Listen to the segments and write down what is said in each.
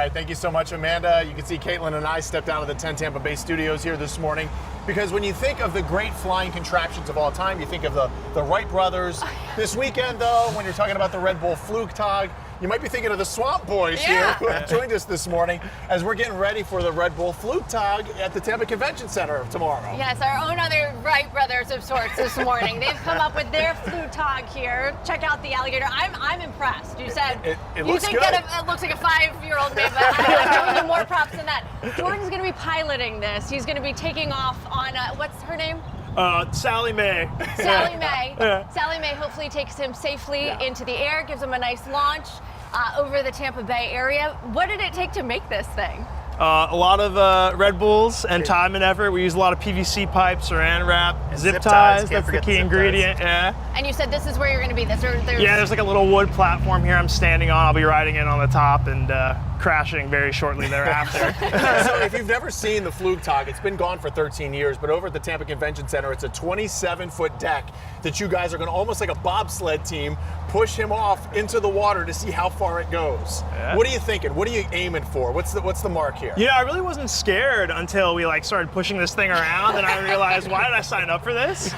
right, thank you so much, Amanda. You can see Caitlin and I stepped out of the 10 Tampa Bay studios here this morning because when you think of the great flying contraptions of all time, you think of the Wright brothers. This weekend, though, when you're talking about the Red Bull Flugtag, you might be thinking of the Swamp Boys here who have joined us this morning as we're getting ready for the Red Bull Flugtatg at the Tampa Convention Center tomorrow. Yes, our own other Wright brothers of sorts this morning. They've come up with their Flugtatg here. Check out the alligator. I'm impressed. You said it you looks think good. that it looks like a 5-year-old made, but I give him more props than that. Jordan's going to be piloting this. He's going to be taking off on what's her name? Sally Mae. Sally Mae. Sally Mae hopefully takes him safely into the air, gives him a nice launch over the Tampa Bay area. What did it take to make this thing? A lot of Red Bulls and time and effort. We use a lot of PVC pipes, saran wrap, zip ties. That's the key ingredient. And you said this is where you're going to be. There's like a little wood platform here I'm standing on. I'll be riding in on the top and crashing very shortly thereafter. So if you've never seen the Flugtag, it's been gone for 13 years, but over at the Tampa Convention Center, it's a 27-foot deck that you guys are going to, almost like a bobsled team, push him off into the water to see how far it goes. What are you thinking? What are you aiming for? What's the mark here? Yeah, I really wasn't scared until we started pushing this thing around, and I realized, why did I sign up for this?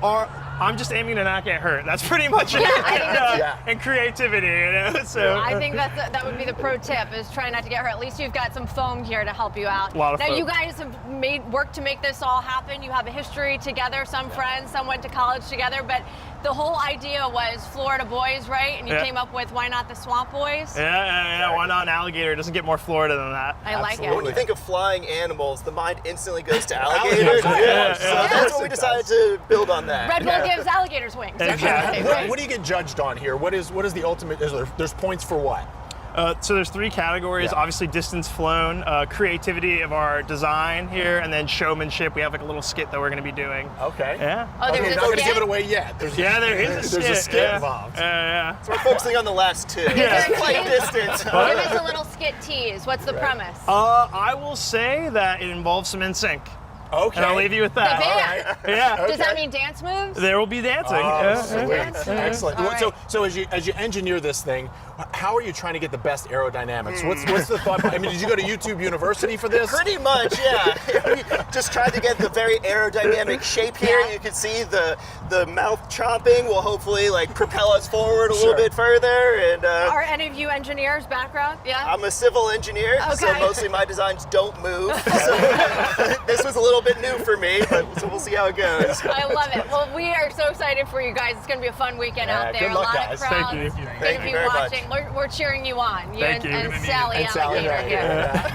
Or I'm just aiming to not get hurt. That's pretty much it. And creativity, you know. So I think that would be the pro tip: is try not to get hurt. At least you've got some foam here to help you out. A lot of now foam. you guys have worked to make this all happen. You have a history together. Some friends, some went to college together, but the whole idea was Florida boys, right? And you came up with, why not the Swamp Boys? Yeah. Why not an alligator? It doesn't get more Florida than that. I like it. When you think of flying animals, the mind instantly goes to alligators. So that's what we decided to build on that. Red Bull gives alligators wings. Exactly. What do you get judged on here? What is the ultimate? There's points for what? So there's 3 categories. Obviously, distance flown, creativity of our design here, and then showmanship. We have like a little skit that we're going to be doing. Okay. Yeah. Oh, You're not going to give it away yet. There is a skit involved. So we're focusing on the last 2. Flight distance. Give us a little skit tease. What's the premise? I will say that it involves some NSYNC. Okay. And I'll leave you with that. The band. Yeah. Does that mean dance moves? There will be dancing. Excellent. All right. So as you engineer this thing, how are you trying to get the best aerodynamics? What's the thought? I mean, did you go to YouTube University for this? Pretty much, yeah. We just tried to get the very aerodynamic shape here. You can see the mouth chomping will hopefully propel us forward a little bit further. And are any of you engineers background? Yeah. I'm a civil engineer, so mostly my designs don't move. So this was a little bit new for me, but so we'll see how it goes. I love it. Well, we are so excited for you guys. It's going to be a fun weekend out there. Good luck, a lot guys. of crowds. Thank you. Thank you very watching. We're cheering you on. Thank you. And Sally Alligator right here.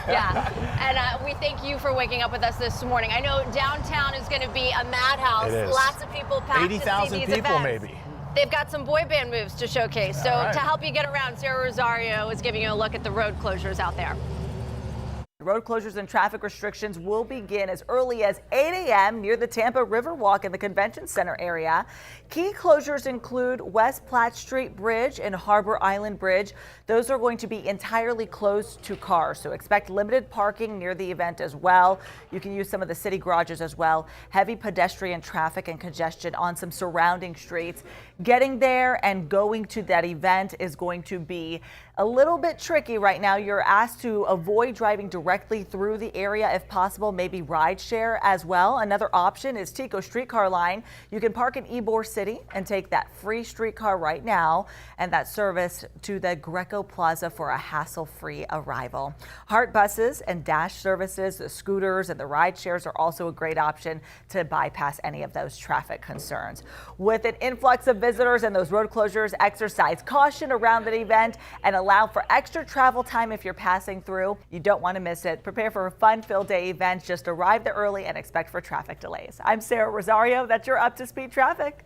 here. And we thank you for waking up with us this morning. I know downtown is going to be a madhouse. It is. Lots of people packed to see 80,000 these people, events. maybe. They've got some boy band moves to showcase. So right. to help you get around, Sarah Rosario is giving you a look at the road closures out there. Road closures and traffic restrictions will begin as early as 8 a.m. near the Tampa Riverwalk in the Convention Center area. Key closures include West Platte Street Bridge and Harbor Island Bridge. Those are going to be entirely closed to cars, so expect limited parking near the event as well. You can use some of the city garages as well. Heavy pedestrian traffic and congestion on some surrounding streets. Getting there and going to that event is going to be a little bit tricky right now. You're asked to avoid driving directly through the area if possible, maybe ride share as well. Another option is Tico streetcar line. You can park in Ybor City and take that free streetcar right now and that service to the Greco Plaza for a hassle-free arrival. Heart buses and Dash services, the scooters and the ride shares are also a great option to bypass any of those traffic concerns. With an influx of visitors and those road closures, exercise caution around the event and allow for extra travel time if you're passing through. You don't want to miss it. Prepare for a fun-filled day event. Just arrive there early and expect for traffic delays. I'm Sarah Rosario. That's your up-to-speed traffic.